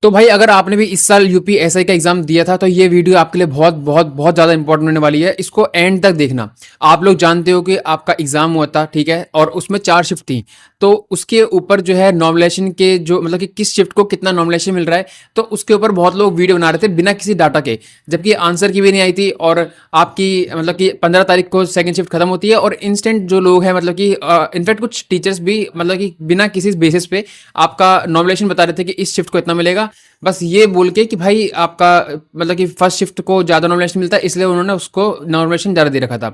तो भाई अगर आपने भी इस साल यूपीएसआई का एग्जाम दिया था तो ये वीडियो आपके लिए बहुत बहुत बहुत ज़्यादा इंपॉर्टेंट होने वाली है। इसको एंड तक देखना। आप लोग जानते हो कि आपका एग्जाम हुआ था, ठीक है, और उसमें 4 शिफ्ट थी। तो उसके ऊपर जो है नॉमिनेशन के जो मतलब कि किस शिफ्ट को कितना नॉमिनेशन मिल रहा है, तो उसके ऊपर बहुत लोग वीडियो बना रहे थे बिना किसी डाटा के, जबकि आंसर की भी नहीं आई थी। और आपकी मतलब कि 15 तारीख को सेकंड शिफ्ट खत्म होती है और इंस्टेंट जो लोग हैं मतलब कि इनफैक्ट कुछ टीचर्स भी मतलब कि बिना किसी बेसिस पे आपका नॉमिनेशन बता रहे थे कि इस शिफ्ट को इतना मिलेगा, बस ये बोल के कि भाई आपका मतलब कि फर्स्ट शिफ्ट को ज़्यादा नॉमिनेशन मिलता है, इसलिए उन्होंने उसको नॉमिनेशन ज़्यादा दे रखा था।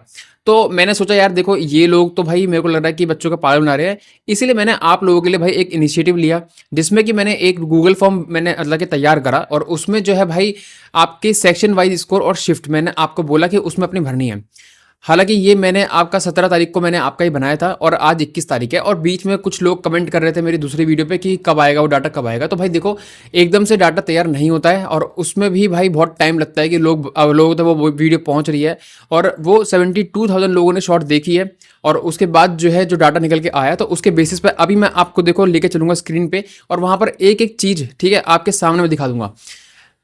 तो मैंने सोचा यार देखो ये लोग तो भाई मेरे को लग रहा है कि बच्चों का पागल बना रहे हैं, इसीलिए मैंने आप लोगों के लिए भाई एक इनिशिएटिव लिया, जिसमें कि मैंने एक गूगल फॉर्म मैंने मतलब कि तैयार करा और उसमें जो है भाई आपके सेक्शन वाइज स्कोर और शिफ्ट मैंने आपको बोला कि उसमें अपनी भरनी है। हालांकि ये मैंने आपका 17 तारीख को मैंने आपका ही बनाया था और आज 21 तारीख है, और बीच में कुछ लोग कमेंट कर रहे थे मेरी दूसरी वीडियो पे कि कब आएगा वो डाटा, कब आएगा। तो भाई देखो एकदम से डाटा तैयार नहीं होता है और उसमें भी भाई बहुत टाइम लगता है कि लोगों तक वो वीडियो पहुंच रही है। और वो 72,000 लोगों ने शॉर्ट देखी है और उसके बाद जो है जो डाटा निकल के आया, तो उसके बेसिस पे अभी मैं आपको देखो लेके चलूंगा स्क्रीन पे और वहां पर एक एक चीज़, ठीक है, आपके सामने मैं दिखा दूंगा।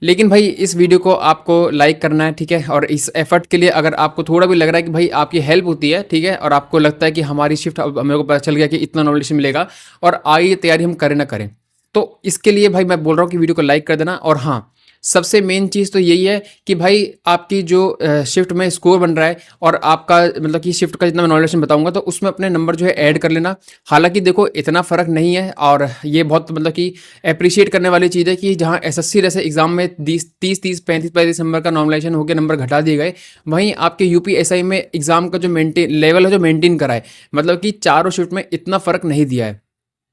लेकिन भाई इस वीडियो को आपको लाइक करना है, ठीक है, और इस एफर्ट के लिए अगर आपको थोड़ा भी लग रहा है कि भाई आपकी हेल्प होती है, ठीक है, और आपको लगता है कि हमारी शिफ्ट अब मेरे को पता चल गया कि इतना नॉलेज मिलेगा और आइए तैयारी हम करें ना करें, तो इसके लिए भाई मैं बोल रहा हूँ कि वीडियो को लाइक कर देना। और हाँ, सबसे मेन चीज़ तो यही है कि भाई आपकी जो शिफ्ट में स्कोर बन रहा है और आपका मतलब कि शिफ्ट का जितना मैं नॉलेज बताऊंगा तो उसमें अपने नंबर जो है ऐड कर लेना। हालांकि देखो इतना फ़र्क नहीं है और ये बहुत मतलब कि अप्रिशिएट करने वाली चीज़ है कि जहाँ एसएससी जैसे एग्जाम में 30 35 नंबर का नॉमिनेशन होकर नंबर घटा दिए गए, वहीं आपके यूपीएसआई में एग्जाम का जो मेंटेन लेवल है जो मेंटेन करा है, मतलब कि चारों शिफ्ट में इतना फ़र्क नहीं दिया है।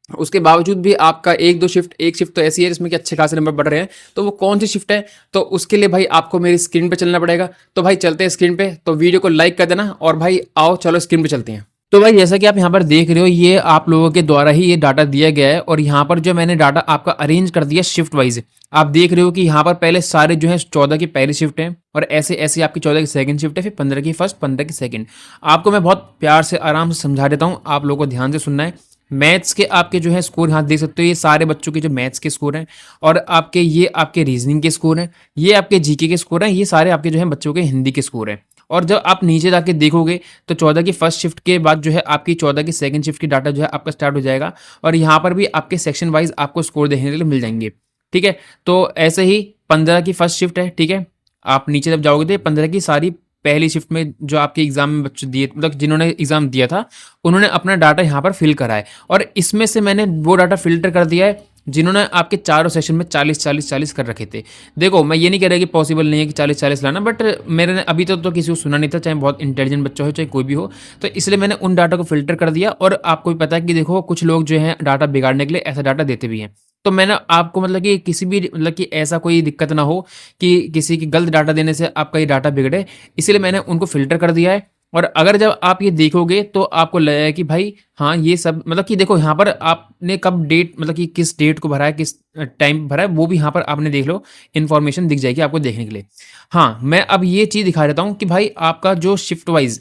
उसके बावजूद भी आपका एक शिफ्ट तो ऐसी है जिसमें कि अच्छे खासे नंबर बढ़ रहे हैं। तो वो कौन सी शिफ्ट है, तो उसके लिए भाई आपको मेरी स्क्रीन पे चलना पड़ेगा। तो भाई चलते हैं स्क्रीन पे, तो वीडियो को लाइक कर देना और भाई आओ चलो स्क्रीन पे चलते हैं। तो भाई जैसा कि आप यहाँ पर देख रहे हो ये आप लोगों के द्वारा ही ये डाटा दिया गया है और यहाँ पर जो मैंने डाटा आपका अरेंज कर दिया शिफ्ट वाइज। आप देख रहे हो कि यहाँ पर पहले सारे जो है 14 की पहली शिफ्ट है और ऐसे ऐसे आपकी 14 की सेकंड शिफ्ट है, फिर 15 की फर्स्ट, 15 की सेकंड। आपको मैं बहुत प्यार से आराम से समझा देता हूँ, आप लोगों को ध्यान से सुनना है। मैथ्स के आपके जो है स्कोर यहाँ देख सकते हो, ये सारे बच्चों के जो मैथ्स के स्कोर हैं और आपके ये आपके रीजनिंग के स्कोर हैं, ये आपके जीके के स्कोर हैं, ये सारे आपके जो है बच्चों के हिंदी के स्कोर हैं। और जब आप नीचे जाके देखोगे तो 14 की फर्स्ट शिफ्ट के बाद जो है आपकी 14 की सेकंड शिफ्ट की डाटा जो है आपका स्टार्ट हो जाएगा और यहाँ पर भी आपके सेक्शन वाइज आपको स्कोर देखने के लिए मिल जाएंगे, ठीक है। तो ऐसे ही 15 की फर्स्ट शिफ्ट है, ठीक है, आप नीचे जब जाओगे तो 15 की सारी पहली शिफ्ट में जो आपके एग्जाम में बच्चे दिए मतलब जिन्होंने एग्जाम दिया था उन्होंने अपना डाटा यहाँ पर फिल करा है और इसमें से मैंने वो डाटा फिल्टर कर दिया है जिन्होंने आपके चारों सेशन में 40 40 40 कर रखे थे। देखो मैं ये नहीं कह रहा कि पॉसिबल नहीं है कि 40 40 लाना, बट मेरे ने अभी तक तो किसी को सुना नहीं था, चाहे बहुत इंटेलिजेंट बच्चा हो चाहे कोई भी हो। तो इसलिए मैंने उन डाटा को फिल्टर कर दिया और आपको भी पता है कि देखो कुछ लोग जो हैं डाटा बिगाड़ने के लिए ऐसा डाटा देते भी हैं। तो मैंने आपको मतलब कि किसी भी मतलब कि ऐसा कोई दिक्कत ना हो कि किसी की गलत डाटा देने से आपका ये डाटा बिगड़े, इसलिए मैंने उनको फ़िल्टर कर दिया है। और अगर जब आप ये देखोगे तो आपको लगेगा कि भाई हाँ, ये सब मतलब कि देखो यहाँ पर आपने कब डेट मतलब कि किस डेट को भरा है, किस टाइम भरा है, वो भी यहाँ पर आपने देख लो, इन्फॉर्मेशन दिख जाएगी आपको देखने के लिए। हाँ, मैं अब ये चीज़ दिखा देता हूँ कि भाई आपका जो शिफ्ट वाइज़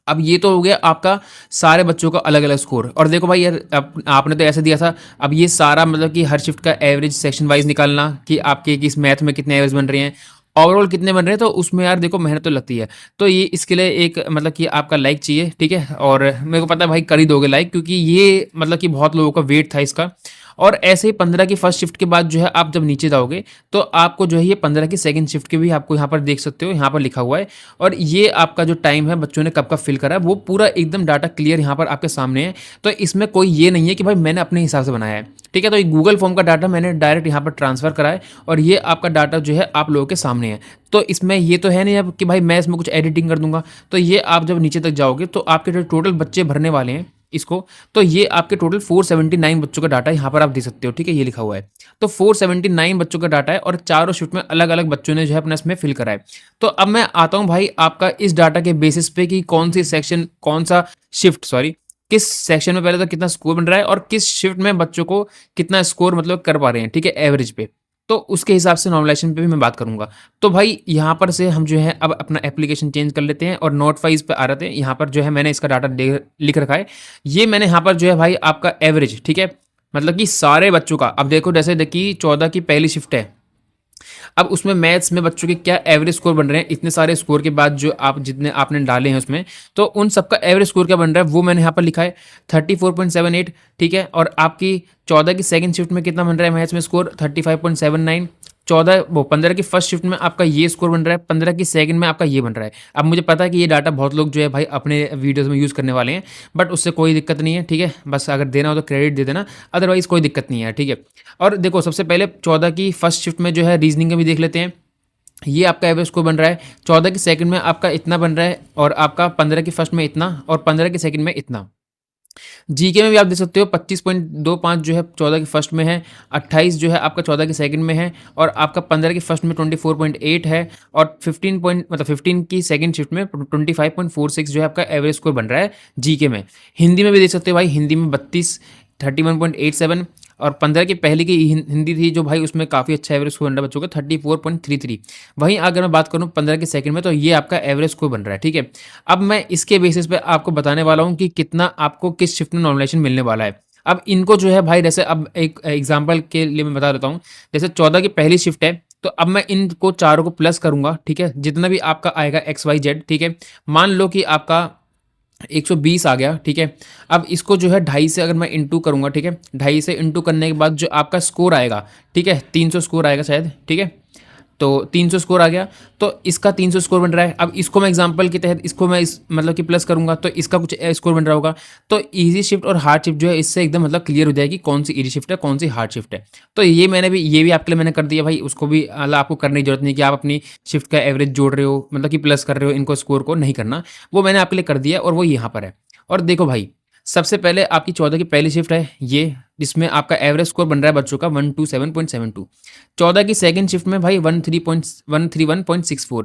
अब ये तो हो गया आपका सारे बच्चों का अलग अलग स्कोर। और देखो भाई यार आपने तो ऐसे दिया था, अब ये सारा मतलब कि हर शिफ्ट का एवरेज सेक्शन वाइज निकालना कि आपके किस मैथ में कितने एवरेज बन रहे हैं, ओवरऑल कितने बन रहे हैं, तो उसमें यार देखो मेहनत तो लगती है। तो ये इसके लिए एक मतलब कि आपका लाइक चाहिए, ठीक है, और मेरे को पता है भाई कर ही दोगे लाइक, क्योंकि ये मतलब कि बहुत लोगों का वेट था इसका। और ऐसे ही 15 की फर्स्ट शिफ्ट के बाद जो है आप जब नीचे जाओगे तो आपको जो है ये 15 की सेकंड शिफ्ट के भी आपको यहाँ पर देख सकते हो, यहाँ पर लिखा हुआ है। और ये आपका जो टाइम है बच्चों ने कब कब फिल करा है वो पूरा एकदम डाटा क्लियर यहाँ पर आपके सामने है। तो इसमें कोई ये नहीं है कि भाई मैंने अपने हिसाब से बनाया है, ठीक है। तो ये गूगल फॉर्म का डाटा मैंने डायरेक्ट यहाँ पर ट्रांसफर करा है और ये आपका डाटा जो है आप लोगों के सामने है। तो इसमें ये तो है नहीं अब कि भाई मैं इसमें कुछ एडिटिंग कर दूंगा। तो ये आप जब नीचे तक जाओगे तो आपके जो टोटल बच्चे भरने वाले हैं इसको, तो ये आपके टोटल 479 बच्चों का डाटा यहाँ पर आप देख सकते हो, ठीक है, ये लिखा हुआ है। तो 479 बच्चों का डाटा है और चारों शिफ्ट में अलग अलग बच्चों ने जो है अपना इसमें फिल करा है। तो अब मैं आता हूँ भाई आपका इस डाटा के बेसिस पे कि कौन सी सेक्शन कौन सा शिफ्ट सॉरी किस सेक्शन में पहले तो कितना स्कोर बन रहा है और किस शिफ्ट में बच्चों को कितना स्कोर मतलब कर पा रहे हैं, ठीक है, एवरेज पे। तो उसके हिसाब से नॉर्मलाइजेशन पे भी मैं बात करूंगा। तो भाई यहाँ पर से हम जो है अब अपना एप्लीकेशन चेंज कर लेते हैं और नोट वाइज पे आ रहे थे। यहाँ पर जो है मैंने इसका डाटा लिख रखा है, ये मैंने यहाँ पर जो है भाई आपका एवरेज, ठीक है, मतलब कि सारे बच्चों का। अब देखो जैसे देखिए 14 की पहली शिफ्ट है, अब उसमें मैथ्स में बच्चों के क्या एवरेज स्कोर बन रहे हैं, इतने सारे स्कोर के बाद जो आप जितने आपने डाले हैं उसमें, तो उन सबका एवरेज स्कोर क्या बन रहा है वो मैंने यहाँ पर लिखा है 34.78। ठीक है, और आपकी 14 की सेकंड शिफ्ट में कितना बन रहा है मैथ्स में स्कोर 35.79। 15 की फर्स्ट शिफ्ट में आपका ये स्कोर बन रहा है, 15 की सेकंड में आपका ये बन रहा है। अब मुझे पता है कि ये डाटा बहुत लोग जो है भाई अपने वीडियोस में यूज़ करने वाले हैं, बट उससे कोई दिक्कत नहीं है। ठीक है, बस अगर देना हो तो क्रेडिट दे देना, अदरवाइज कोई दिक्कत नहीं है। ठीक है, और देखो सबसे पहले 14 की फर्स्ट शिफ्ट में जो है रीजनिंग का भी देख लेते हैं। ये आपका एवरेज स्कोर बन रहा है, 14 की सेकंड में आपका इतना बन रहा है, और आपका 15 की फर्स्ट में इतना, और 15 की सेकंड में इतना। जीके में भी आप देख सकते हो 25.25 जो है 14 की फर्स्ट में है, 28 जो है आपका 14 की सेकंड में है, और आपका 15 की फर्स्ट में 24.8 है, और 15 की सेकंड शिफ्ट में 25.46 जो है आपका एवरेज स्कोर बन रहा है जीके में। हिंदी में भी देख सकते हो भाई, हिंदी में 31.87, और 15 की पहली की हिंदी थी जो भाई उसमें काफ़ी अच्छा एवरेज स्कोर बन रहा है बच्चों का 34.33। वहीं अगर मैं बात करूँ 15 के सेकंड में, तो ये आपका एवरेज स्कोर बन रहा है। ठीक है, अब मैं इसके बेसिस पे आपको बताने वाला हूँ कि कितना आपको किस शिफ्ट में नॉमिनेशन मिलने वाला है। अब इनको जो है भाई, जैसे अब एक एग्जाम्पल के लिए मैं बता देता हूँ, जैसे 14 की पहली शिफ्ट है, तो अब मैं इनको चारों को प्लस करूंगा। ठीक है, जितना भी आपका आएगा XYZ। ठीक है, मान लो कि आपका 120 आ गया। ठीक है, अब इसको जो है 2.5 से अगर मैं इंटू करूंगा, ठीक है, 2.5 से इंटू करने के बाद जो आपका स्कोर आएगा, ठीक है, 300 स्कोर आएगा शायद। ठीक है, तो 300 स्कोर आ गया, तो इसका 300 स्कोर बन रहा है। अब इसको मैं एग्जांपल के तहत इसको मैं इस मतलब कि प्लस करूंगा, तो इसका कुछ स्कोर बन रहा होगा। तो इजी शिफ्ट और हार्ड शिफ्ट जो है इससे एकदम मतलब क्लियर हो जाएगी कौन सी इजी शिफ्ट है कौन सी हार्ड शिफ्ट है। तो ये भी आपके लिए मैंने कर दिया भाई, उसको भी मतलब आपको करने की जरूरत नहीं कि आप अपनी शिफ्ट का एवरेज जोड़ रहे हो, मतलब कि प्लस कर रहे हो, इनको स्कोर को नहीं करना, वो मैंने आपके लिए कर दिया और वो यहाँ पर है। और देखो भाई, सबसे पहले आपकी 14 की पहली शिफ्ट है ये, जिसमें आपका एवरेज स्कोर बन रहा है बच्चों का 127.72। 14 की सेकंड शिफ्ट में भाई 131.64।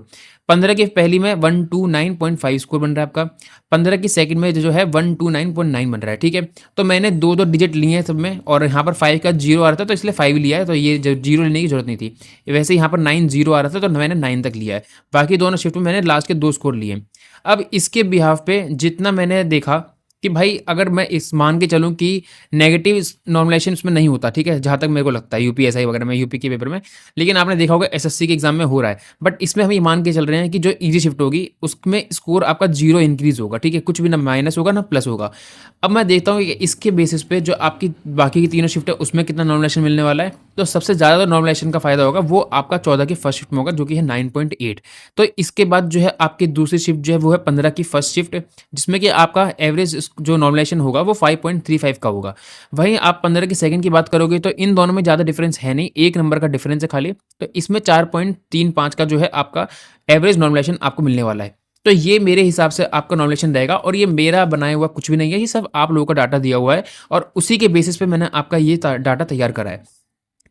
15 की पहली में 129.5 स्कोर बन रहा है आपका। 15 की सेकंड में जो है 129.9 बन रहा है। ठीक है, तो मैंने दो दो डिजिट लिए हैं सब में, और यहाँ पर 5 का जीरो आ रहा था तो इसलिए 5 लिया है, तो ये जीरो लेने की जरूरत नहीं थी। वैसे यहाँ पर 9 जीरो आ रहा था तो मैंने 9 तक लिया है। बाकी दोनों शिफ्ट में मैंने लास्ट के 2 स्कोर लिए। अब इसके बिहाफ पे जितना मैंने देखा कि भाई अगर मैं इस मान के चलूँ कि नेगेटिव नॉर्मलाइजेशन इसमें नहीं होता, ठीक है, जहाँ तक मेरे को लगता है यूपीएसआई वगैरह में, यूपी के पेपर में, लेकिन आपने देखा होगा एसएससी के एग्जाम में हो रहा है, बट इसमें हम ये मान के चल रहे हैं कि जो इजी शिफ्ट होगी उसमें स्कोर आपका 0 इंक्रीज होगा। ठीक है, कुछ भी ना माइनस होगा ना प्लस होगा। अब मैं देखता हूँ कि इसके बेसिस पे जो आपकी बाकी की तीनों शिफ्ट है उसमें कितना नॉर्मलाइजेशन मिलने वाला है, तो सबसे ज़्यादा नॉर्मलाइजेशन का फायदा होगा वो आपका 14 की फर्स्ट शिफ्ट में होगा जो कि है 9.8। तो इसके बाद जो है आपकी दूसरी शिफ्ट जो है वो है 15 की फर्स्ट शिफ्ट, जिसमें कि आपका एवरेज जो नॉर्मलाइजेशन होगा वो 5.35 का होगा। वहीं आप 15 की सेकंड की बात करोगे तो इन दोनों में ज़्यादा डिफरेंस है नहीं, 1 नंबर का डिफरेंस है खाली। तो इसमें 4.35 का जो है आपका एवरेज नॉर्मलाइजेशन आपको मिलने वाला है। तो ये मेरे हिसाब से आपका नॉर्मलाइजेशन रहेगा, और ये मेरा बनाया हुआ कुछ भी नहीं है, ये सब आप लोगों का डाटा दिया हुआ है, और उसी के बेसिस पे मैंने आपका ये डाटा तैयार करा है।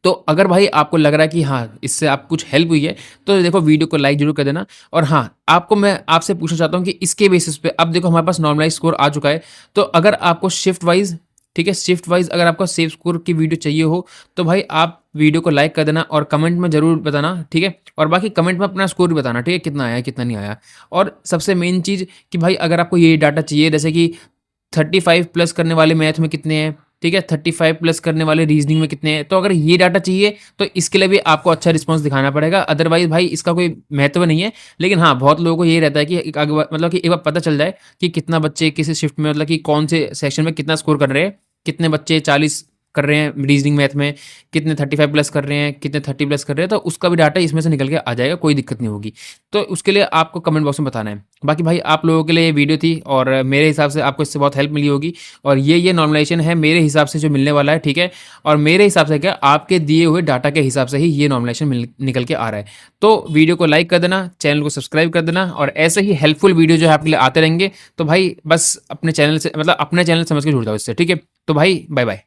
तो अगर भाई आपको लग रहा है कि हाँ इससे आप कुछ हेल्प हुई है, तो देखो वीडियो को लाइक जरूर कर देना। और हाँ, आपको मैं आपसे पूछना चाहता हूँ कि इसके बेसिस पे अब देखो हमारे पास नॉर्मलाइज स्कोर आ चुका है, तो अगर आपको शिफ्ट वाइज, ठीक है, शिफ्ट वाइज अगर आपको सेव स्कोर की वीडियो चाहिए हो तो भाई आप वीडियो को लाइक कर देना और कमेंट में जरूर बताना। ठीक है, और बाकी कमेंट में अपना स्कोर भी बताना, ठीक है, कितना आया कितना नहीं आया। और सबसे मेन चीज़ कि भाई अगर आपको ये डाटा चाहिए, जैसे कि 35 प्लस करने वाले मैथ में कितने हैं, ठीक है, 35 प्लस करने वाले रीजनिंग में कितने हैं, तो अगर ये डाटा चाहिए तो इसके लिए भी आपको अच्छा रिस्पांस दिखाना पड़ेगा, अदरवाइज भाई इसका कोई महत्व नहीं है। लेकिन हाँ, बहुत लोगों को ये रहता है कि मतलब कि एक बार पता चल जाए कि कितना बच्चे किस शिफ्ट में, मतलब कि कौन से सेक्शन में कितना स्कोर कर रहे हैं, कितने बच्चे 40 कर रहे हैं रीजनिंग मैथ में, कितने 35 प्लस कर रहे हैं, कितने 30 प्लस कर रहे हैं, तो उसका भी डाटा इसमें से निकल के आ जाएगा, कोई दिक्कत नहीं होगी। तो उसके लिए आपको कमेंट बॉक्स में बताना है। बाकी भाई आप लोगों के लिए ये वीडियो थी, और मेरे हिसाब से आपको इससे बहुत हेल्प मिली होगी, और ये नॉर्मलाइजेशन है मेरे हिसाब से जो मिलने वाला है। ठीक है, और मेरे हिसाब से क्या, आपके दिए हुए डाटा के हिसाब से ही ये नॉर्मलाइजेशन निकल के आ रहा है। तो वीडियो को लाइक कर देना, चैनल को सब्सक्राइब कर देना, और ऐसे ही हेल्पफुल वीडियो जो है आपके लिए आते रहेंगे। तो भाई बस अपने चैनल से, मतलब अपने चैनल समझ के जुड़ जाओ इससे। ठीक है, तो भाई बाय बाय।